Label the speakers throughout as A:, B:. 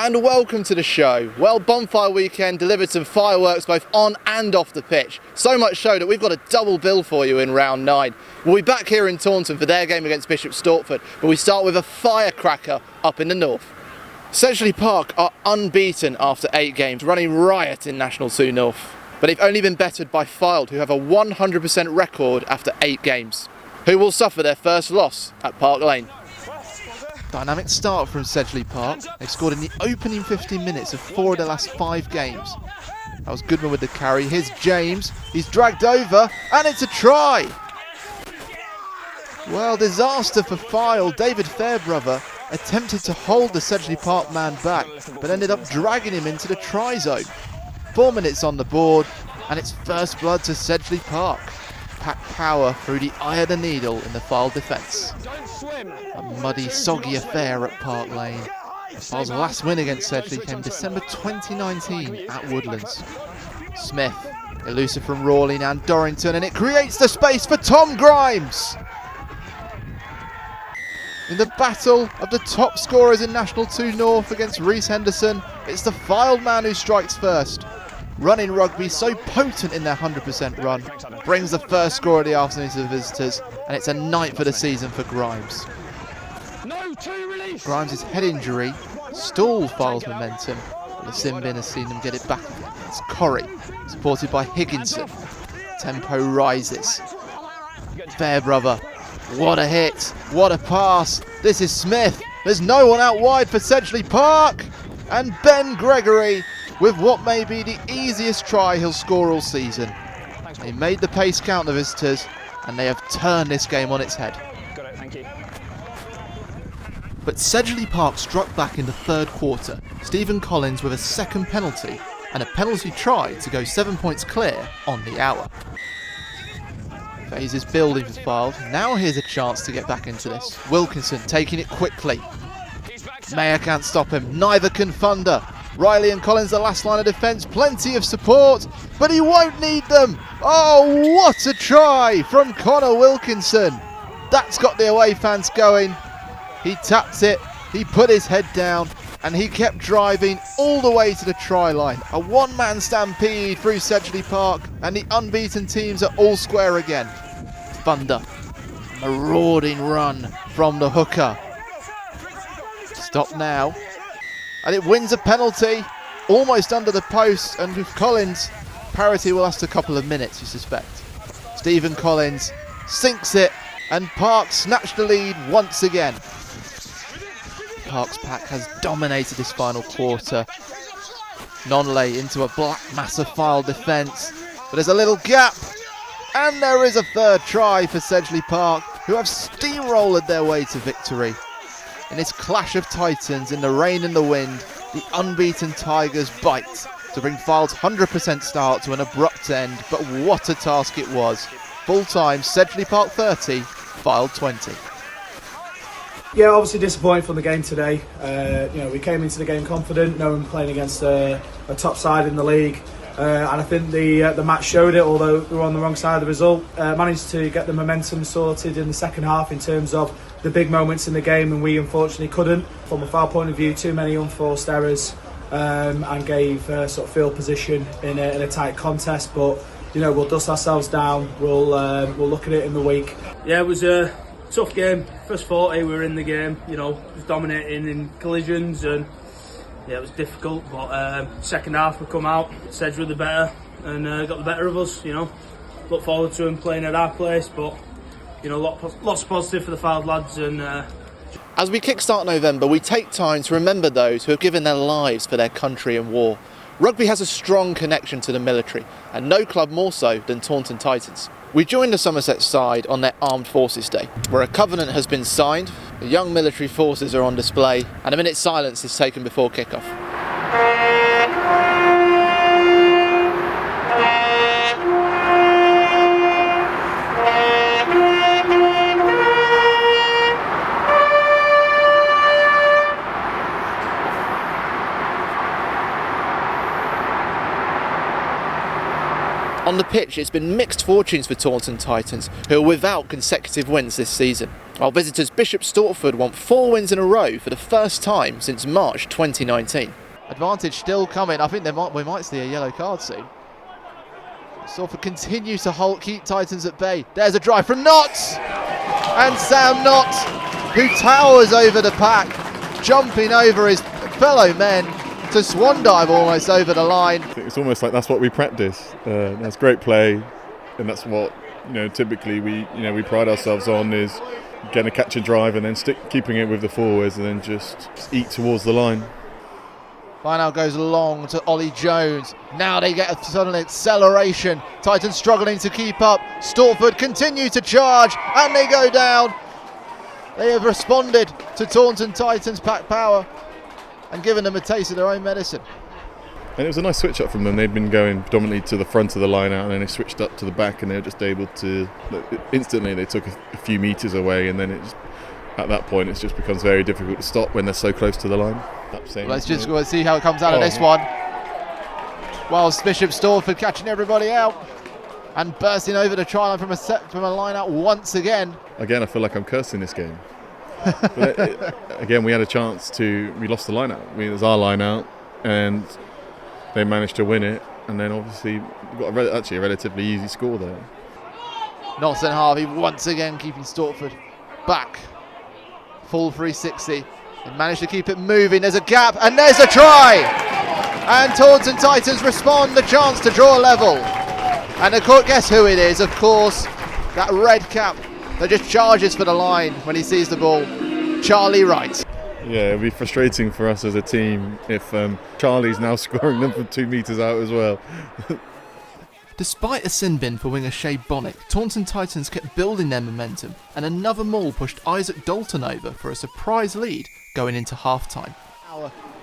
A: And welcome to the show. Well, Bonfire weekend delivered some fireworks both on and off the pitch. So much so that we've got a double bill for you in round 9. We'll be back here in Taunton for their game against Bishop Stortford, but we start with a firecracker up in the north. Sedgley Park are unbeaten after 8 games, running riot in National 2 North. But they've only been bettered by Fylde, who have a 100% record after 8 games, who will suffer their first loss at Park Lane. Dynamic start from Sedgley Park. They've scored in the opening 15 minutes of 4 of their last 5 games. That was Goodman with the carry. Here's James. He's dragged over, and it's a try. Well, disaster for Fylde. David Fairbrother attempted to hold the Sedgley Park man back, but ended up dragging him into the try zone. 4 minutes on the board, and it's first blood to Sedgley Park. Pack power through the eye of the needle in the Fylde defence. A muddy, soggy affair at Park Lane. Fylde's last win against Sedgley came December 2019 at Woodlands. Smith, elusive from Rawling and Dorrington, and it creates the space for Tom Grimes. In the battle of the top scorers in National 2 North against Reece Henderson, it's the Fylde man who strikes first. Running Rugby, so potent in their 100% run, brings the first score of the afternoon to the visitors, and it's a night for the season for Grimes. Grimes' head injury stalled Fylde's momentum, but the sin bin has seen them get it back again. It's Corrie, supported by Higginson. Tempo rises. Fairbrother, what a hit, what a pass. This is Smith. There's no one out wide for Sedgley Park. And Ben Gregory with what may be the easiest try he'll score all season. They made the pace count, the visitors, and they have turned this game on its head.
B: Got it, thank you.
A: But Sedgley Park struck back in the third quarter. Stephen Collins with a second penalty and a penalty try to go 7 points clear on the hour. Phase is building for Fylde. Now here's a chance to get back into this. Wilkinson taking it quickly. Mayer can't stop him, neither can Thunder. Riley and Collins the last line of defence, plenty of support, but he won't need them. Oh, what a try from Connor Wilkinson. That's got the away fans going. He tapped it, he put his head down, and he kept driving all the way to the try line. A one-man stampede through Sedgley Park, and the unbeaten teams are all square again. Thunder, marauding run from the hooker. Stop now. And it wins a penalty, almost under the post, and with Collins, parity will last a couple of minutes, you suspect. Stephen Collins sinks it, and Park snatched the lead once again. Park's pack has dominated this final quarter. Nonley into a black mass of Fylde defence, but there's a little gap, and there is a third try for Sedgley Park, who have steamrolled their way to victory. In this clash of titans in the rain and the wind, the unbeaten Tigers bite to bring Fylde's 100% start to an abrupt end, but what a task it was. Full time, Sedgley Park 30, Fylde 20.
C: Yeah, obviously disappointed from the game today. We came into the game confident, knowing playing against a top side in the league. And I think the match showed it, although we were on the wrong side of the result. Managed to get the momentum sorted in the second half in terms of the big moments in the game, and we unfortunately couldn't. From a foul point of view, too many unforced errors, and gave sort of field position in a tight contest. But we'll dust ourselves down. We'll look at it in the week.
D: Yeah, it was a tough game. First 40, we were in the game. Was dominating in collisions, and yeah, it was difficult. But second half, we come out. Sedge were the better and got the better of us. Look forward to them playing at our place, but lots of positive for the Fylde lads. And
A: as we kickstart November, we take time to remember those who have given their lives for their country in war. Rugby has a strong connection to the military, and no club more so than Taunton Titans. We joined the Somerset side on their Armed Forces Day, where a covenant has been signed, the young military forces are on display, and a minute's silence is taken before kick-off. On the pitch, it's been mixed fortunes for Taunton Titans, who are without consecutive wins this season. While visitors Bishop Stortford want 4 wins in a row for the first time since March 2019. Advantage still coming. I think we might see a yellow card soon. Stortford continue to keep Titans at bay. There's a drive from Knott! And Sam Knott, who towers over the pack, jumping over his fellow men to swan dive almost over the line.
B: I think it's almost like that's what we practice. That's great play, and that's what typically we pride ourselves on, is getting a catch and drive and then keeping it with the forwards and then just eat towards the line.
A: By now goes long to Ollie Jones. Now they get a sudden acceleration. Titans struggling to keep up. Stortford continue to charge and they go down. They have responded to Taunton Titans' pack power and given them a taste of their own medicine.
B: And it was a nice switch up from them. They'd been going predominantly to the front of the line out, and then they switched up to the back, and they were just able to instantly. They took a few metres away, and then at that point it just becomes very difficult to stop when they're so close to the line.
A: Let's just go and see how it comes out of this one. Whilst Bishop Stortford catching everybody out and bursting over the try line from a line out once again.
B: Again, I feel like I'm cursing this game. But again, we had a chance we lost the line out. It was our line out, and they managed to win it, and then obviously we got a relatively easy score there.
A: Knott and Harvey once again keeping Stortford back. Full 360. They managed to keep it moving. There's a gap, and there's a try! And Taunton Titans respond, the chance to draw level. And guess who it is? Of course, that red cap that just charges for the line when he sees the ball. Charlie Wright.
B: Yeah, it'll be frustrating for us as a team if Charlie's now scoring them from 2 metres out as well.
A: Despite a sin bin for winger Shay Bonnick, Taunton Titans kept building their momentum, and another maul pushed Isaac Dalton over for a surprise lead going into half-time.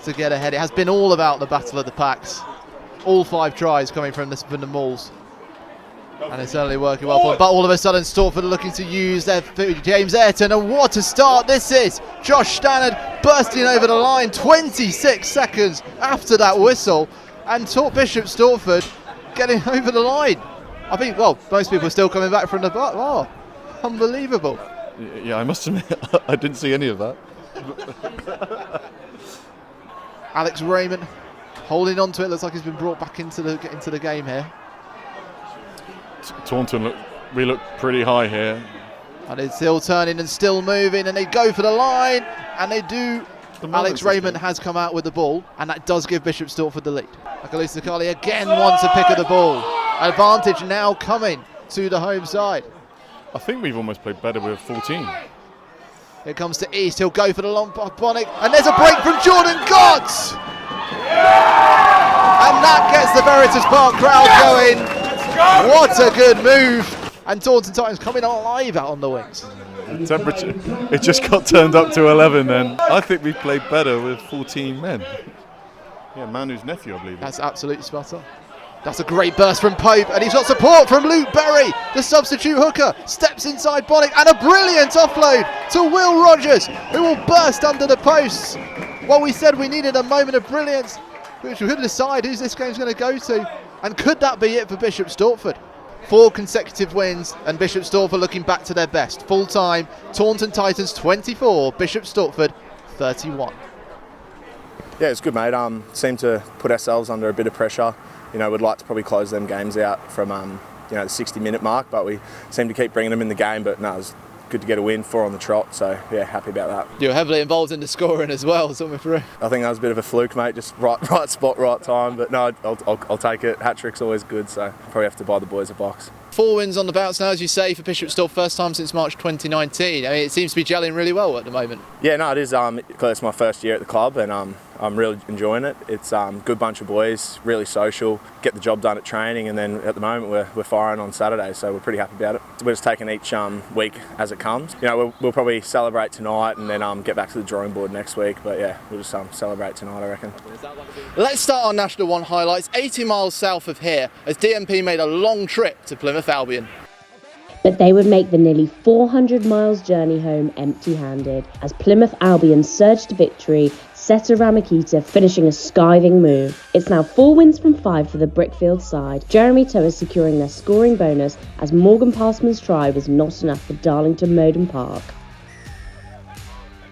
A: To get ahead, it has been all about the battle of the packs. All 5 tries coming from the mauls. And it's certainly working well for them. But all of a sudden, Stortford are looking to use their James Ayrton, and what a start this is! Josh Stannard bursting over the line 26 seconds after that whistle, and Bishop Stortford getting over the line. I think, most people are still coming back from the bar. Oh, unbelievable.
B: Yeah, I must admit, I didn't see any of that.
A: Alex Raymond holding on to it, looks like he's been brought back into the game here.
B: Taunton look pretty high here.
A: And it's still turning and still moving, and they go for the line, and they do. Alex Raymond has come out with the ball, and that does give Bishop Stortford the lead. Akalisa Kali again wants a pick of the ball. Advantage now coming to the home side.
B: I think we've almost played better with 14.
A: Here comes to East, he'll go for the long Bonnick, and there's a break from Jordan Gotts! And that gets the Veritas Park crowd going. What a good move! And Taunton Titans coming alive out on the wings.
B: Temperature, it just got turned up to 11 then. I think we played better with 14 men. Yeah, Manu's nephew, I believe.
A: That's absolutely spot on. That's a great burst from Pope, and he's got support from Luke Berry. The substitute hooker steps inside Bonnick, and a brilliant offload to Will Rogers, who will burst under the posts. Well, we said we needed a moment of brilliance, which we could decide who this game's going to go to. And could that be it for Bishop Stortford? 4 consecutive wins, and Bishop Stortford looking back to their best. Full time, Taunton Titans 24, Bishop Stortford 31.
E: Yeah, it's good, mate. Seemed to put ourselves under a bit of pressure. We'd like to probably close them games out from the 60-minute mark, but we seem to keep bringing them in the game. But no, it was good to get a win, 4 on the trot. So yeah, happy about that.
A: You're heavily involved in the scoring as well, so through.
E: I think that was a bit of a fluke, mate. Just right spot, right time. But no, I'll take it. Hat trick's always good, so probably have to buy the boys a box.
A: 4 wins on the bounce now, as you say, for Bishop Stortford, first time since March 2019. I mean, it seems to be gelling really well at the moment.
E: Yeah, no, it is. It's my first year at the club, and I'm really enjoying it. It's a good bunch of boys, really social, get the job done at training, and then at the moment we're firing on Saturday, so we're pretty happy about it. We're just taking each week as it comes. We'll probably celebrate tonight and then get back to the drawing board next week, but yeah, we'll just celebrate tonight, I reckon.
A: Let's start our National 1 highlights 80 miles south of here, as DMP made a long trip to Plymouth Albion.
F: But they would make the nearly 400 miles journey home empty-handed as Plymouth Albion surged to victory Seta Ramakita finishing a scything move. It's now 4 wins from 5 for the Brickfield side. Jeremy Toa securing their scoring bonus as Morgan Passman's try was not enough for Darlington Moden Park.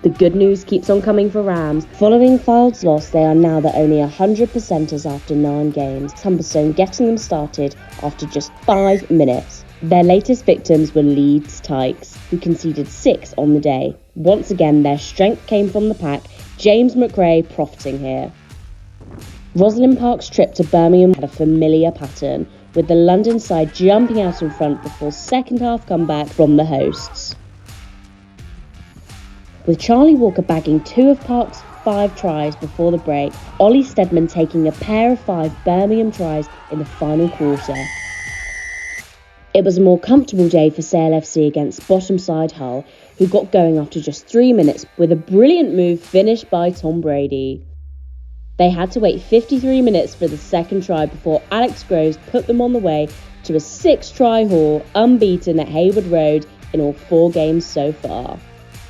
F: The good news keeps on coming for Rams. Following Fylde's loss, they are now the only 100%ers after 9 games, Humberstone getting them started after just 5 minutes. Their latest victims were Leeds Tykes, who conceded 6 on the day. Once again, their strength came from the pack, James McRae profiting here. Rosalind Park's trip to Birmingham had a familiar pattern, with the London side jumping out in front before second half comeback from the hosts. With Charlie Walker bagging 2 of Park's 5 tries before the break, Ollie Steadman taking a pair of 5 Birmingham tries in the final quarter. It was a more comfortable day for Sale FC against bottom side Hull, who got going after just 3 minutes with a brilliant move finished by Tom Brady. They had to wait 53 minutes for the second try before Alex Groves put them on the way to a 6-try haul, unbeaten at Hayward Road in all 4 games so far.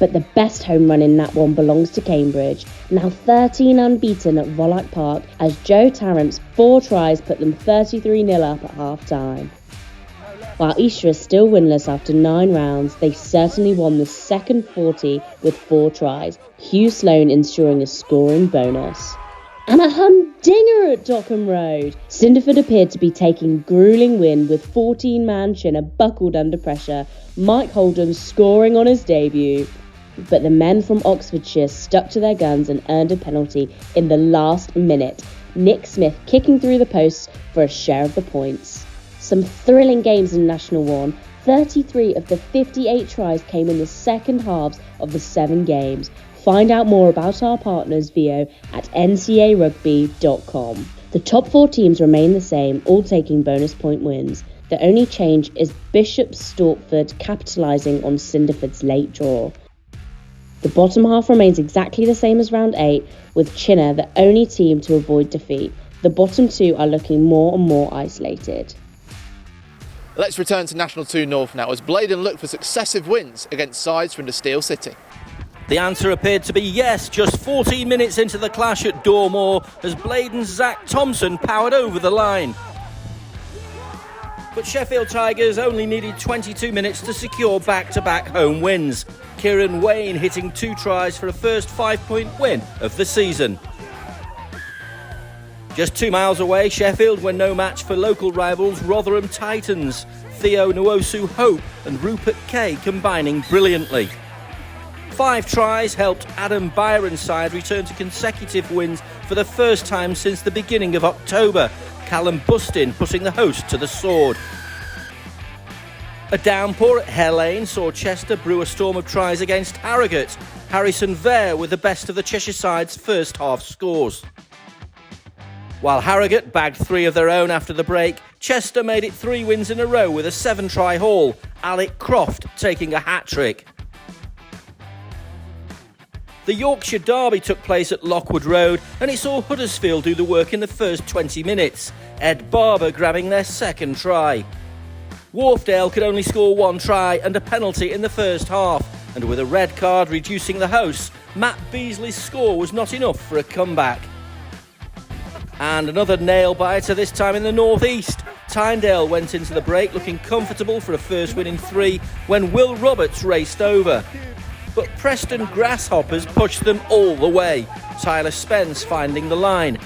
F: But the best home run in that one belongs to Cambridge, now 13 unbeaten at Volack Park, as Joe Tarrant's 4 tries put them 33-0 up at half-time. While Easter is still winless after 9 rounds, they certainly won the second 40 with 4 tries, Hugh Sloan ensuring a scoring bonus. And a humdinger at Dockham Road. Cinderford appeared to be taking gruelling win with 14-man Chinnor buckled under pressure, Mike Holden scoring on his debut. But the men from Oxfordshire stuck to their guns and earned a penalty in the last minute, Nick Smith kicking through the posts for a share of the points. Some thrilling games in National 1. 33 of the 58 tries came in the second halves of the 7 games. Find out more about our partners, VO, at ncarugby.com. The top 4 teams remain the same, all taking bonus point wins. The only change is Bishop's Stortford capitalising on Cinderford's late draw. The bottom half remains exactly the same as round 8, with Chinnor the only team to avoid defeat. The bottom 2 are looking more and more isolated.
A: Let's return to National 2 North now as Blaydon look for successive wins against sides from the Steel City.
G: The answer appeared to be yes, just 14 minutes into the clash at Dormoor as Blaydon's Zach Thompson powered over the line. But Sheffield Tigers only needed 22 minutes to secure back-to-back home wins. Kieran Wayne hitting 2 tries for a first 5-point win of the season. Just 2 miles away, Sheffield were no match for local rivals Rotherham Titans. Theo Nwosu Hope and Rupert Kay combining brilliantly. 5 tries helped Adam Byron's side return to consecutive wins for the first time since the beginning of October. Callum Bustin putting the host to the sword. A downpour at Hare Lane saw Chester brew a storm of tries against Harrogate. Harrison Vare with the best of the Cheshire side's first half scores. While Harrogate bagged 3 of their own after the break, Chester made it 3 wins in a row with a 7-try haul, Alec Croft taking a hat-trick. The Yorkshire Derby took place at Lockwood Road and it saw Huddersfield do the work in the first 20 minutes, Ed Barber grabbing their second try. Wharfdale could only score 1 try and a penalty in the first half, and with a red card reducing the hosts, Matt Beasley's score was not enough for a comeback. And another nail-biter, this time in the northeast. Tynedale went into the break looking comfortable for a first win in 3 when Will Roberts raced over. But Preston Grasshoppers pushed them all the way, Tyler Spence finding the line.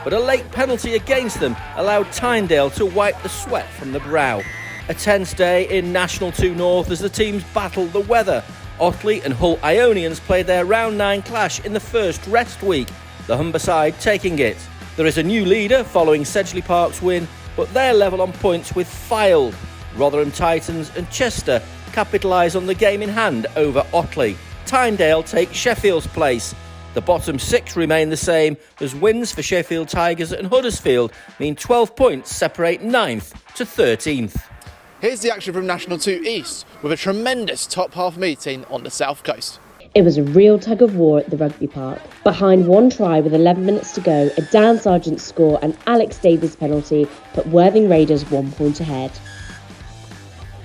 G: But a late penalty against them allowed Tynedale to wipe the sweat from the brow. A tense day in National 2 North as the teams battled the weather. Otley and Hull Ionians played their round 9 clash in the first rest week, the Humber side taking it. There is a new leader following Sedgley Park's win, but they're level on points with Fylde. Rotherham Titans and Chester capitalise on the game in hand over Otley. Tynedale take Sheffield's place. The bottom 6 remain the same as wins for Sheffield Tigers and Huddersfield mean 12 points separate 9th to 13th.
A: Here's the action from National 2 East with a tremendous top half meeting on the south coast.
F: It was a real tug of war at the Rugby Park. Behind 1 try with 11 minutes to go, a Dan Sargent score and Alex Davies penalty put Worthing Raiders 1 point ahead.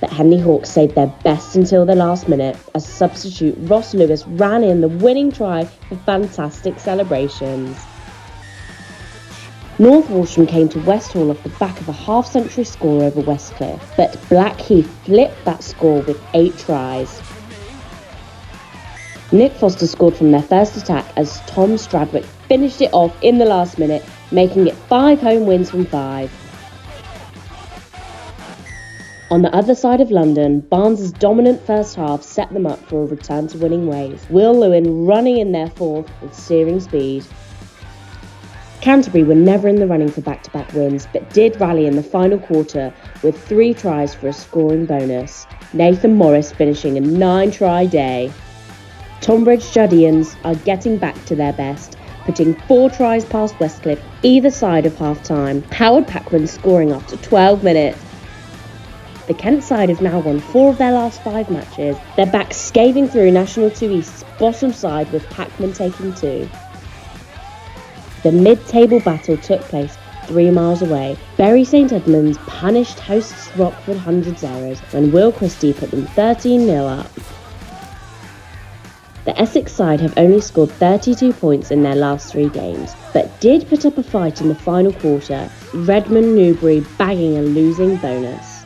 F: But Henley Hawks saved their best until the last minute as substitute Ross Lewis ran in the winning try for fantastic celebrations. North Walsham came to West Hall off the back of a half-century score over Westcliff, but Blackheath flipped that score with 8 tries. Nick Foster scored from their first attack as Tom Stradwick finished it off in the last minute, making it 5 home wins from 5. On the other side of London, Barnes' dominant first half set them up for a return to winning ways, Will Lewin running in their fourth with searing speed. Canterbury were never in the running for back-to-back wins, but did rally in the final quarter with 3 tries for a scoring bonus, Nathan Morris finishing a 9-try day. Tonbridge Juddians are getting back to their best, putting 4 tries past Westcliff either side of half-time, Howard Packman scoring after 12 minutes. The Kent side have now won 4 of their last 5 matches. They're back scathing through National 2 East's bottom side with Packman taking 2. The mid-table battle took place 3 miles away. Bury St Edmunds punished hosts Rockford hundreds errors when Will Christie put them 13-0 up. The Essex side have only scored 32 points in their last 3 games, but did put up a fight in the final quarter, Redmond Newbury bagging a losing bonus.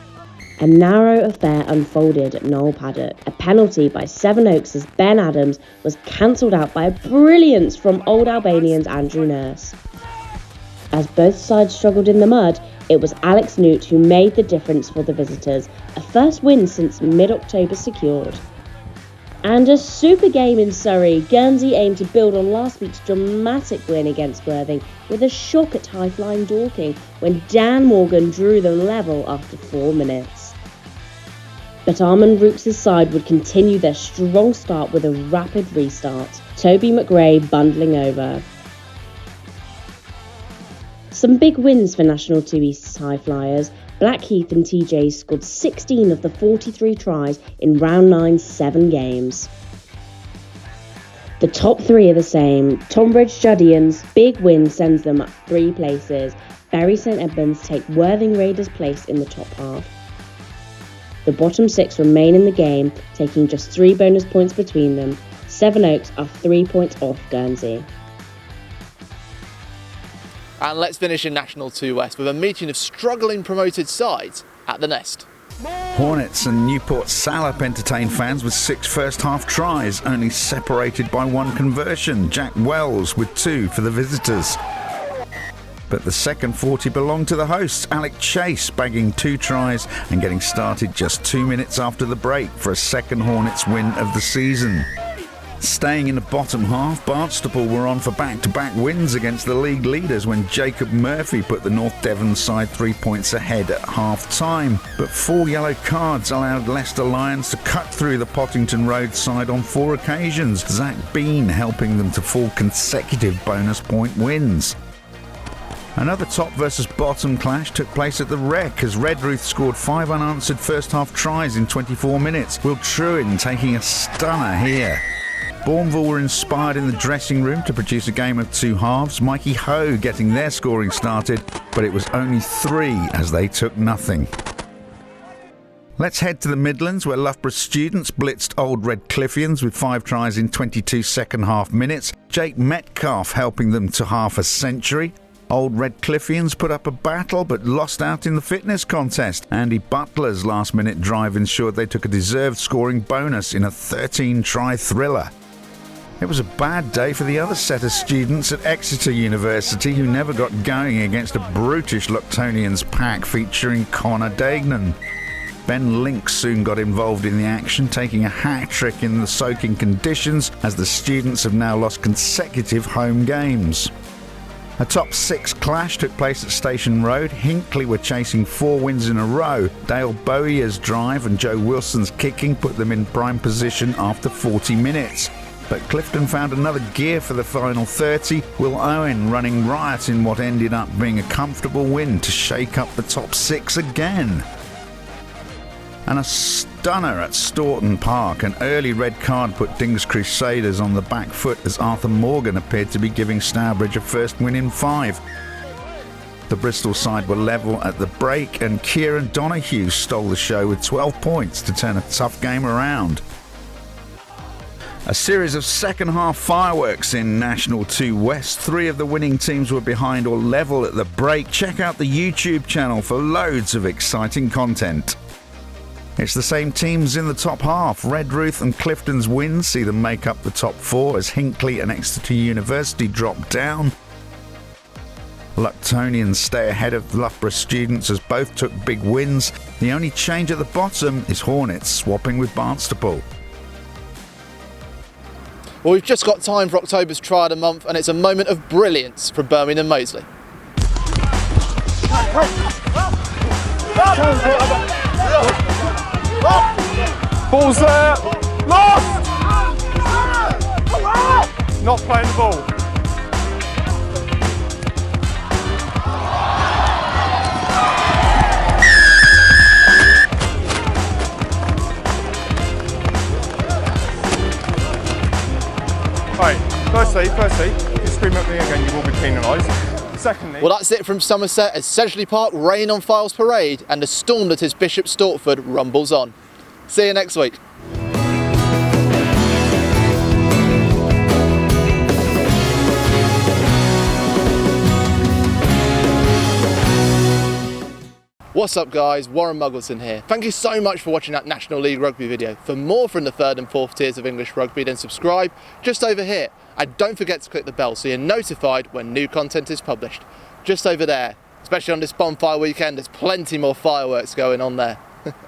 F: A narrow affair unfolded at Knoll Paddock. A penalty by Sevenoaks' Ben Adams was cancelled out by a brilliance from Old Albanian's Andrew Nurse. As both sides struggled in the mud, it was Alex Newt who made the difference for the visitors, a first win since mid-October secured. And a super game in Surrey. Guernsey aimed to build on last week's dramatic win against Worthing with a shock at high-flying Dorking when Dan Morgan drew them level after 4 minutes. But Armand Rooks' side would continue their strong start with a rapid restart, Toby McRae bundling over. Some big wins for National 2 East's high flyers. Blackheath and TJ scored 16 of the 43 tries in round 9's 7 games. The top 3 are the same. Tonbridge Juddians' big win sends them up 3 places. Bury St Edmunds take Worthing Raiders' place in the top half. The bottom 6 remain in the game, taking just 3 bonus points between them. Sevenoaks are 3 points off Guernsey.
A: And let's finish in National 2 West with a meeting of struggling promoted sides at the Nest.
H: Hornets and Newport Salop entertained fans with 6 first-half tries, only separated by 1 conversion, Jack Wells with 2 for the visitors. But the second 40 belonged to the hosts, Alec Chase bagging 2 tries and getting started just 2 minutes after the break for a second Hornets win of the season. Staying in the bottom half, Barnstaple were on for back-to-back wins against the league leaders when Jacob Murphy put the North Devon side 3 points ahead at half-time. But 4 yellow cards allowed Leicester Lions to cut through the Pottington Road side on 4 occasions, Zach Bean helping them to 4 consecutive bonus point wins. Another top versus bottom clash took place at the Rec as Redruth scored 5 unanswered first-half tries in 24 minutes, Will Trewin taking a stunner here. Bourneville were inspired in the dressing room to produce a game of 2 halves, Mikey Ho getting their scoring started, but it was only 3 as they took nothing. Let's head to the Midlands where Loughborough students blitzed Old Redcliffians with 5 tries in 22 second-half minutes, Jake Metcalf helping them to half a century. Old Redcliffians put up a battle but lost out in the fitness contest. Andy Butler's last-minute drive ensured they took a deserved scoring bonus in a 13-try thriller. It was a bad day for the other set of students at Exeter University who never got going against a brutish Luctonians pack featuring Connor Dagnan. Ben Link soon got involved in the action, taking a hat-trick in the soaking conditions as the students have now lost consecutive home games. A top 6 clash took place at Station Road. Hinckley were chasing 4 wins in a row. Dale Bowyer's drive and Joe Wilson's kicking put them in prime position after 40 minutes. But Clifton found another gear for the final 30, Will Owen running riot in what ended up being a comfortable win to shake up the top 6 again. And a stunner at Staunton Park. An early red card put Dings Crusaders on the back foot as Arthur Morgan appeared to be giving Stourbridge a first win in 5. The Bristol side were level at the break, and Kieran Donoghue stole the show with 12 points to turn a tough game around. A series of second-half fireworks in National 2 West. 3 of the winning teams were behind or level at the break. Check out the YouTube channel for loads of exciting content. It's the same teams in the top half. Redruth and Clifton's wins see them make up the top 4 as Hinckley and Exeter University drop down. Lucktonians stay ahead of Loughborough Students as both took big wins. The only change at the bottom is Hornets swapping with Barnstaple.
A: Well, we've just got time for October's try of the month, and it's a moment of brilliance from Birmingham Moseley.
I: Ball's there! Lost! Not playing the ball. Right, firstly, if you scream at me again, you will be penalised. Secondly...
A: Well, that's it from Somerset as Sedgley Park rain on Files Parade and the storm that is Bishop Stortford rumbles on. See you next week. What's up guys, Warren Muggleton here. Thank you so much for watching that National League Rugby video. For more from the 3rd and 4th tiers of English rugby, then subscribe just over here. And don't forget to click the bell so you're notified when new content is published. Just over there, especially on this bonfire weekend, there's plenty more fireworks going on there.